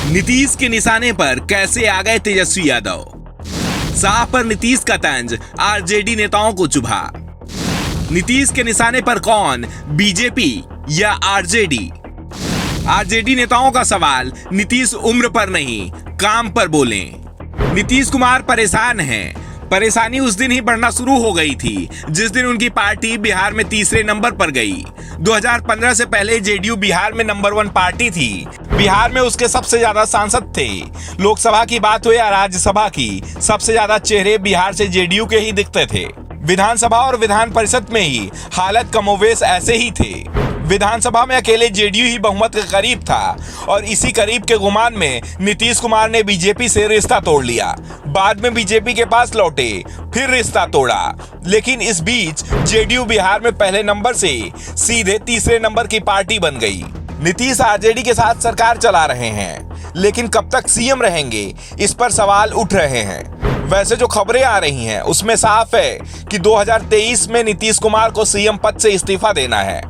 नीतीश के निशाने पर कैसे आ गए तेजस्वी यादव? शाह पर नीतीश का तंज आरजेडी नेताओं को चुभा। नीतीश के निशाने पर कौन, बीजेपी या आरजेडी? आरजेडी नेताओं का सवाल, नीतीश उम्र पर नहीं काम पर बोलें। नीतीश कुमार परेशान हैं। परेशानी उस दिन ही बढ़ना शुरू हो गई थी जिस दिन उनकी पार्टी बिहार में तीसरे नंबर पर गई। 2015 से पहले जेडीयू बिहार में नंबर 1 पार्टी थी। बिहार में उसके सबसे ज्यादा सांसद थे। लोकसभा की बात हो या राज्यसभा की, सबसे ज्यादा चेहरे बिहार से जेडीयू के ही दिखते थे। विधानसभा और विधान परिषद में ही हालत कमोवेश ऐसे ही थे। विधानसभा में अकेले जेडीयू ही बहुमत के करीब था और इसी करीब के गुमान में नीतीश कुमार ने बीजेपी से रिश्ता तोड़ लिया। बाद में बीजेपी के पास लौटे, फिर रिश्ता तोड़ा। लेकिन इस बीच जेडीयू बिहार में पहले नंबर से सीधे तीसरे नंबर की पार्टी बन गई। नीतीश आरजेडी के साथ सरकार चला रहे हैं, लेकिन कब तक सीएम रहेंगे, इस पर सवाल उठ रहे हैं। वैसे जो खबरें आ रही हैं उसमें साफ है कि 2023 में नीतीश कुमार को सीएम पद से इस्तीफा देना है।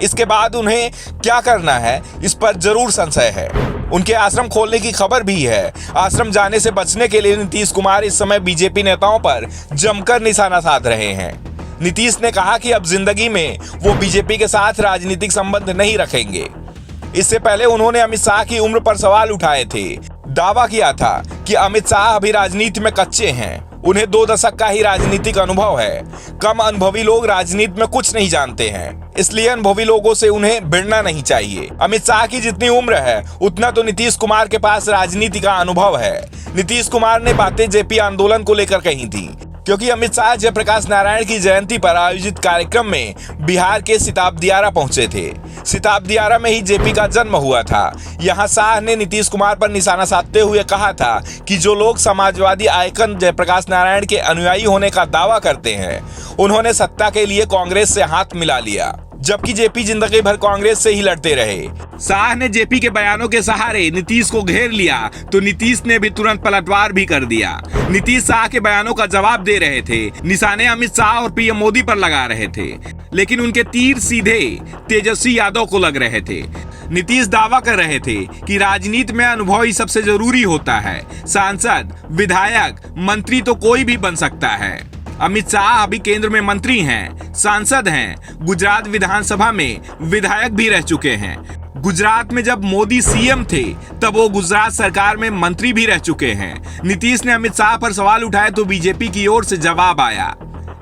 इसके बाद उन्हें क्या करना है, इस पर जरूर संशय है। उनके आश्रम खोलने की खबर भी है। आश्रम जाने से बचने के लिए नीतीश कुमार इस समय बीजेपी नेताओं पर जमकर निशाना साध रहे हैं। नीतीश ने कहा कि अब जिंदगी में वो बीजेपी के साथ राजनीतिक संबंध नहीं रखेंगे। इससे पहले उन्होंने अमित शाह की उम्र पर सवाल उठाए थे। दावा किया था कि अमित शाह अभी राजनीति में कच्चे हैं, उन्हें 2 दशक का ही राजनीतिक अनुभव है। कम अनुभवी लोग राजनीति में कुछ नहीं जानते हैं, इसलिए अनुभवी लोगों से उन्हें भिड़ना नहीं चाहिए। अमित शाह की जितनी उम्र है उतना तो नीतीश कुमार के पास राजनीति का अनुभव है। नीतीश कुमार ने बातें जेपी आंदोलन को लेकर कही थी, क्योंकि अमित शाह जयप्रकाश नारायण की जयंती पर आयोजित कार्यक्रम में बिहार के सिताब दियारा पहुंचे थे। सिताब दियारा में ही जेपी का जन्म हुआ था। यहां शाह ने नीतीश कुमार पर निशाना साधते हुए कहा था कि जो लोग समाजवादी आइकन जयप्रकाश नारायण के अनुयायी होने का दावा करते हैं, उन्होंने सत्ता के लिए कांग्रेस से हाथ मिला लिया, जबकि जेपी जिंदगी भर कांग्रेस से ही लड़ते रहे। शाह ने जेपी के बयानों के सहारे नीतीश को घेर लिया तो नीतीश ने भी तुरंत पलटवार भी कर दिया। नीतीश शाह के बयानों का जवाब दे रहे थे, निशाने अमित शाह और पीएम मोदी पर लगा रहे थे, लेकिन उनके तीर सीधे तेजस्वी यादव को लग रहे थे। नीतीश दावा कर रहे थे कि राजनीति में अनुभव ही सबसे जरूरी होता है। सांसद, विधायक, मंत्री तो कोई भी बन सकता है। अमित शाह अभी केंद्र में मंत्री हैं, सांसद हैं, गुजरात विधानसभा में विधायक भी रह चुके हैं। गुजरात में जब मोदी सीएम थे तब वो गुजरात सरकार में मंत्री भी रह चुके हैं। नीतीश ने अमित शाह पर सवाल उठाए तो बीजेपी की ओर से जवाब आया,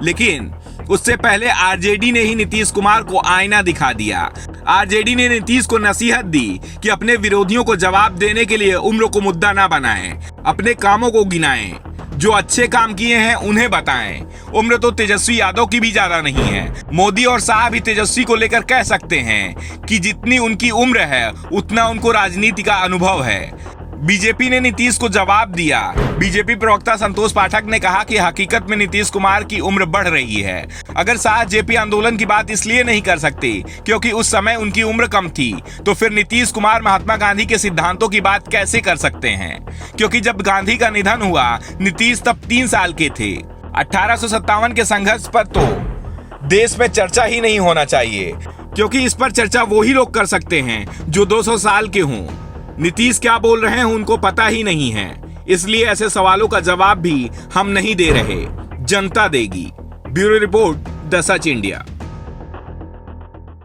लेकिन उससे पहले आरजेडी ने ही नीतीश कुमार को आईना दिखा दिया। आरजेडी ने नीतीश को नसीहत दी कि अपने विरोधियों को जवाब देने के लिए उम्र को मुद्दा ना बनाएं, अपने कामों को गिनाएं, जो अच्छे काम किए हैं उन्हें बताएं। उम्र तो तेजस्वी यादव की भी ज्यादा नहीं है। मोदी और शाह भी तेजस्वी को लेकर कह सकते हैं कि जितनी उनकी उम्र है उतना उनको राजनीति का अनुभव है। बीजेपी ने नीतीश को जवाब दिया। बीजेपी प्रवक्ता संतोष पाठक ने कहा कि हकीकत में नीतीश कुमार की उम्र बढ़ रही है। अगर शाह जेपी आंदोलन की बात इसलिए नहीं कर सकते क्योंकि उस समय उनकी उम्र कम थी, तो फिर नीतीश कुमार महात्मा गांधी के सिद्धांतों की बात कैसे कर सकते हैं? क्योंकि जब गांधी का निधन हुआ नीतीश तब 3 साल के थे। 1857 के संघर्ष पर तो देश में चर्चा ही नहीं होना चाहिए, क्योंकि इस पर चर्चा वो ही लोग कर सकते हैं जो 200 साल के हों। नीतीश क्या बोल रहे हैं उनको पता ही नहीं है, इसलिए ऐसे सवालों का जवाब भी हम नहीं दे रहे, जनता देगी। Bureau report, the such India.